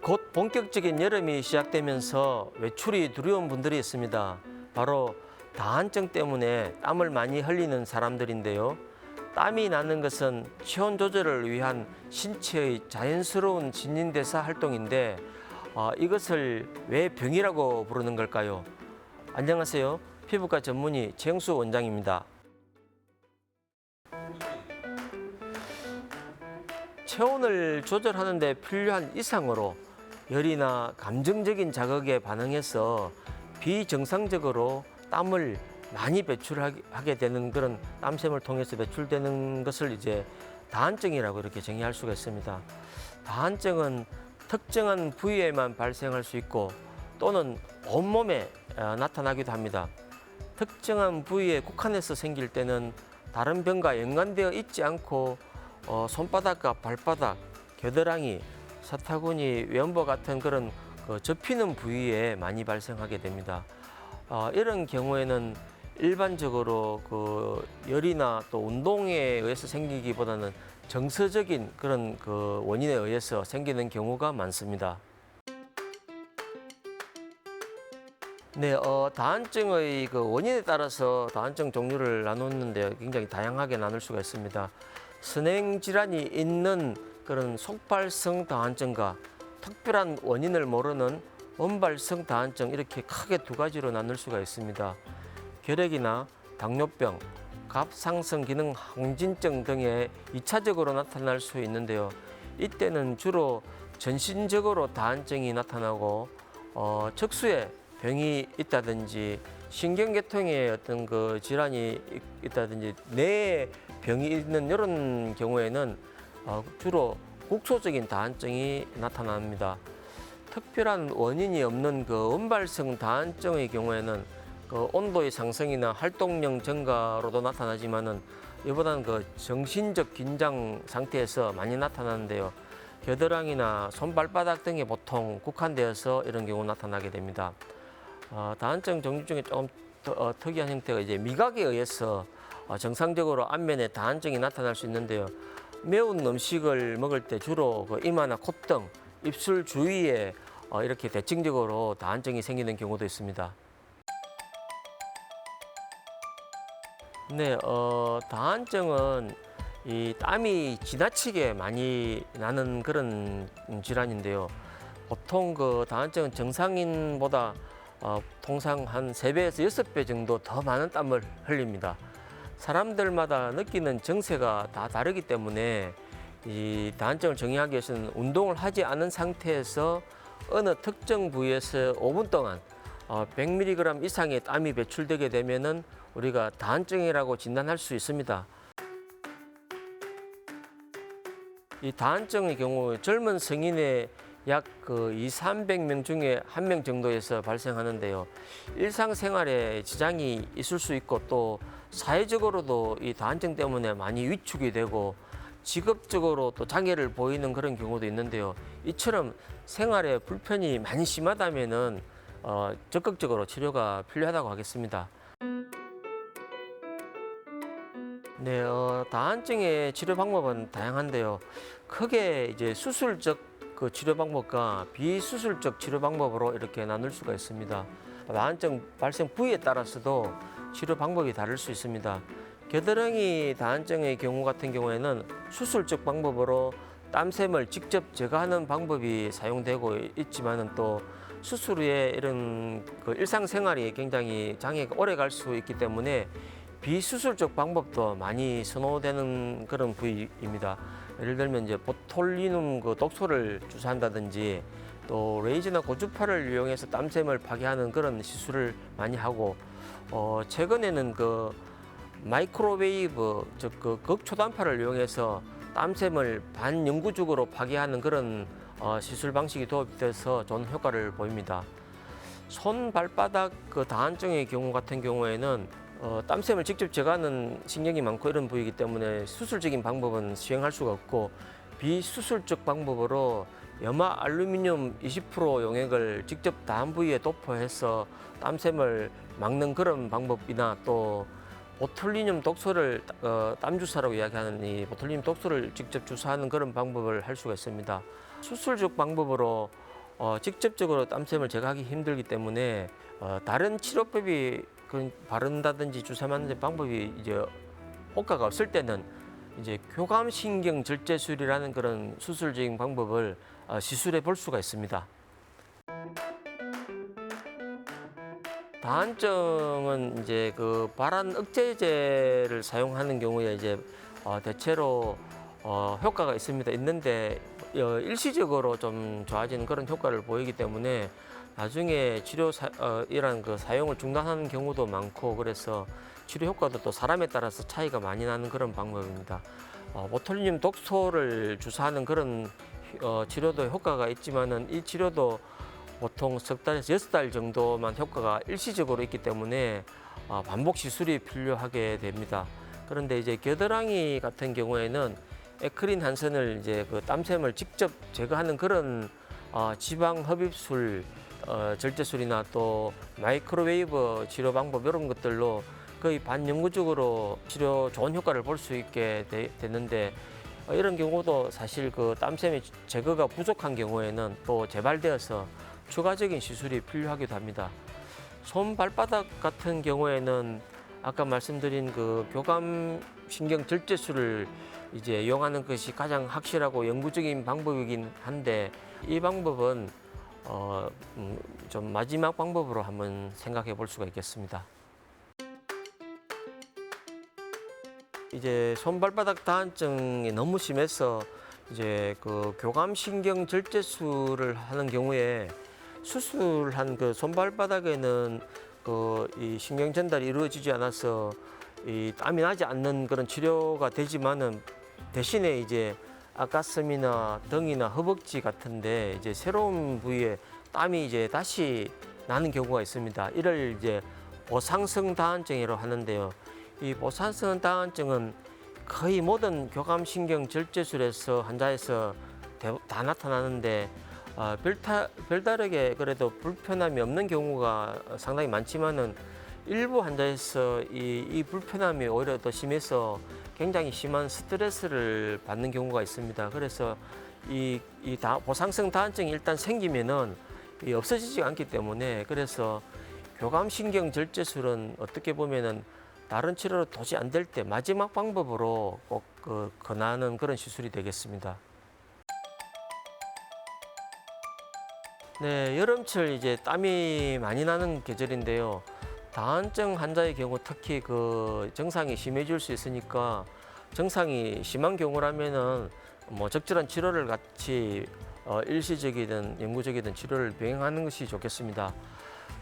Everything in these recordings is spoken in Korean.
곧 본격적인 여름이 시작되면서 외출이 두려운 분들이 있습니다. 바로 다한증 때문에 땀을 많이 흘리는 사람들인데요. 땀이 나는 것은 체온 조절을 위한 신체의 자연스러운 신진대사 활동인데 이것을 왜 병이라고 부르는 걸까요? 안녕하세요. 피부과 전문의 최영수 원장입니다. 체온을 조절하는 데 필요한 이상으로 열이나 감정적인 자극에 반응해서 비정상적으로 땀을 많이 배출하게 되는 그런 땀샘을 통해서 배출되는 것을 이제 다한증이라고 이렇게 정의할 수가 있습니다. 다한증은 특정한 부위에만 발생할 수 있고 또는 온몸에 나타나기도 합니다. 특정한 부위에 국한해서 생길 때는 다른 병과 연관되어 있지 않고 손바닥과 발바닥, 겨드랑이, 사타구니, 외음부 같은 그런 접히는 부위에 많이 발생하게 됩니다. 이런 경우에는 일반적으로 열이나 또 운동에 의해서 생기기보다는 정서적인 그런 원인에 의해서 생기는 경우가 많습니다. 네, 다한증의 원인에 따라서 다한증 종류를 나누는데 굉장히 다양하게 나눌 수가 있습니다. 선행 질환이 있는 그런 속발성 다한증과 특별한 원인을 모르는 원발성 다한증 이렇게 크게 두 가지로 나눌 수가 있습니다. 결핵이나 당뇨병, 갑상선 기능 항진증 등에 2차적으로 나타날 수 있는데요. 이때는 주로 전신적으로 다한증이 나타나고 척수에 병이 있다든지 신경계통에 어떤 질환이 있다든지 뇌에 병이 있는 이런 경우에는 주로 국소적인 다한증이 나타납니다. 특별한 원인이 없는 원발성 다한증의 경우에는 온도의 상승이나 활동량 증가로도 나타나지만은 이보다는 정신적 긴장 상태에서 많이 나타나는데요. 겨드랑이나 손발바닥 등에 보통 국한되어서 이런 경우 나타나게 됩니다. 다한증 종류 중에 조금 특이한 형태가 이제 미각에 의해서 정상적으로 안면에 다한증이 나타날 수 있는데요. 매운 음식을 먹을 때 주로 이마나 콧등, 입술 주위에 이렇게 대칭적으로 다한증이 생기는 경우도 있습니다. 네, 다한증은 이 땀이 지나치게 많이 나는 그런 질환인데요. 보통 다한증은 정상인보다 통상 한 3배에서 6배 정도 더 많은 땀을 흘립니다. 사람들마다 느끼는 정세가 다 다르기 때문에 이 다한증을 정의하기 위해서는 운동을 하지 않은 상태에서 어느 특정 부위에서 5분 동안 100mg 이상의 땀이 배출되게 되면은 우리가 다한증이라고 진단할 수 있습니다. 이 다한증의 경우 젊은 성인의 약 200~300명 중에 1명 정도에서 발생하는데요. 일상생활에 지장이 있을 수 있고 또 사회적으로도 이 다한증 때문에 많이 위축이 되고 직업적으로 또 장애를 보이는 그런 경우도 있는데요. 이처럼 생활에 불편이 많이 심하다면은 적극적으로 치료가 필요하다고 하겠습니다. 네, 다한증의 치료 방법은 다양한데요. 크게 이제 수술적 치료 방법과 비수술적 치료 방법으로 이렇게 나눌 수가 있습니다. 다한증 발생 부위에 따라서도 치료 방법이 다를 수 있습니다. 겨드랑이 다한증의 경우 같은 경우에는 수술적 방법으로 땀샘을 직접 제거하는 방법이 사용되고 있지만은 또 수술 후에 이런 일상생활이 굉장히 장애가 오래 갈 수 있기 때문에 비수술적 방법도 많이 선호되는 그런 부위입니다. 예를 들면 이제 보톨리눔 독소를 주사한다든지 또 레이저나 고주파를 이용해서 땀샘을 파괴하는 그런 시술을 많이 하고 최근에는 마이크로웨이브 즉 극초단파를 이용해서 땀샘을 반영구적으로 파괴하는 그런 시술 방식이 도입돼서 좋은 효과를 보입니다. 손 발바닥 다한증의 경우 같은 경우에는 땀샘을 직접 제거하는 신경이 많고 이런 부위이기 때문에 수술적인 방법은 시행할 수가 없고 비수술적 방법으로 염화 알루미늄 20% 용액을 직접 다한 부위에 도포해서 땀샘을 막는 그런 방법이나 또 보톨리늄 독소를 땀 주사라고 이야기하는 이 보톨리늄 독소를 직접 주사하는 그런 방법을 할 수가 있습니다. 수술적 방법으로 직접적으로 땀샘을 제거하기 힘들기 때문에 다른 치료법이 바른다든지 주사 맞는 방법이 이제 효과가 없을 때는 이제 교감신경 절제술이라는 그런 수술적인 방법을 시술해 볼 수가 있습니다. 다한증은 이제 그 발한 억제제를 사용하는 경우에 이제 대체로 효과가 있는데 일시적으로 좀 좋아지는 그런 효과를 보이기 때문에 나중에 이런 그 사용을 중단하는 경우도 많고, 그래서 치료 효과도 또 사람에 따라서 차이가 많이 나는 그런 방법입니다. 보톨리듐 독소를 주사하는 그런 치료도 효과가 있지만은 이 치료도 보통 석 달에서 6달 정도만 효과가 일시적으로 있기 때문에 반복 시술이 필요하게 됩니다. 그런데 이제 겨드랑이 같은 경우에는 에크린 한선을 이제 그 땀샘을 직접 제거하는 그런 지방 흡입술 절제술이나 또 마이크로웨이브 치료 방법 이런 것들로 거의 반영구적으로 치료 좋은 효과를 볼 수 있게 되는데, 이런 경우도 사실 그 땀샘의 제거가 부족한 경우에는 또 재발되어서 추가적인 시술이 필요하기도 합니다. 손 발바닥 같은 경우에는 아까 말씀드린 그 교감신경 절제술을 이제 이용하는 것이 가장 확실하고 영구적인 방법이긴 한데, 이 방법은 좀 마지막 방법으로 한번 생각해 볼 수가 있겠습니다. 이제 손발바닥 다한증이 너무 심해서 이제 그 교감신경 절제술을 하는 경우에 수술한 그 손발바닥에는 이 신경 전달이 이루어지지 않아서 이 땀이 나지 않는 그런 치료가 되지만은, 대신에 이제 아가슴이나 등이나 허벅지 같은데 이제 새로운 부위에 땀이 이제 다시 나는 경우가 있습니다. 이를 이제 보상성 다한증이라고 하는데요. 이 보상성 다한증은 거의 모든 교감신경 절제술에서 환자에서 다 나타나는데, 별다르게 그래도 불편함이 없는 경우가 상당히 많지만은, 일부 환자에서 이 불편함이 오히려 더 심해서 굉장히 심한 스트레스를 받는 경우가 있습니다. 그래서 보상성 다한증이 일단 생기면은 없어지지 않기 때문에, 그래서 교감신경 절제술은 어떻게 보면은 다른 치료로 도저히 안 될 때 마지막 방법으로 꼭 권하는 그런 시술이 되겠습니다. 네, 여름철 이제 땀이 많이 나는 계절인데요. 다한증 환자의 경우 특히 그 증상이 심해질 수 있으니까, 증상이 심한 경우라면은 뭐 적절한 치료를 같이 일시적이든 영구적이든 치료를 병행하는 것이 좋겠습니다.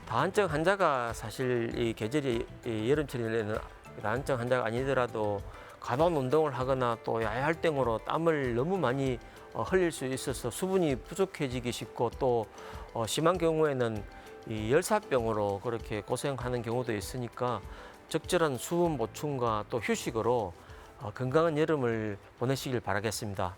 다한증 환자가 사실 이 계절이 여름철에는 다한증 환자가 아니더라도 과도한 운동을 하거나 또 야외 활동으로 땀을 너무 많이 흘릴 수 있어서 수분이 부족해지기 쉽고, 또 심한 경우에는 이 열사병으로 그렇게 고생하는 경우도 있으니까, 적절한 수분 보충과 또 휴식으로 건강한 여름을 보내시길 바라겠습니다.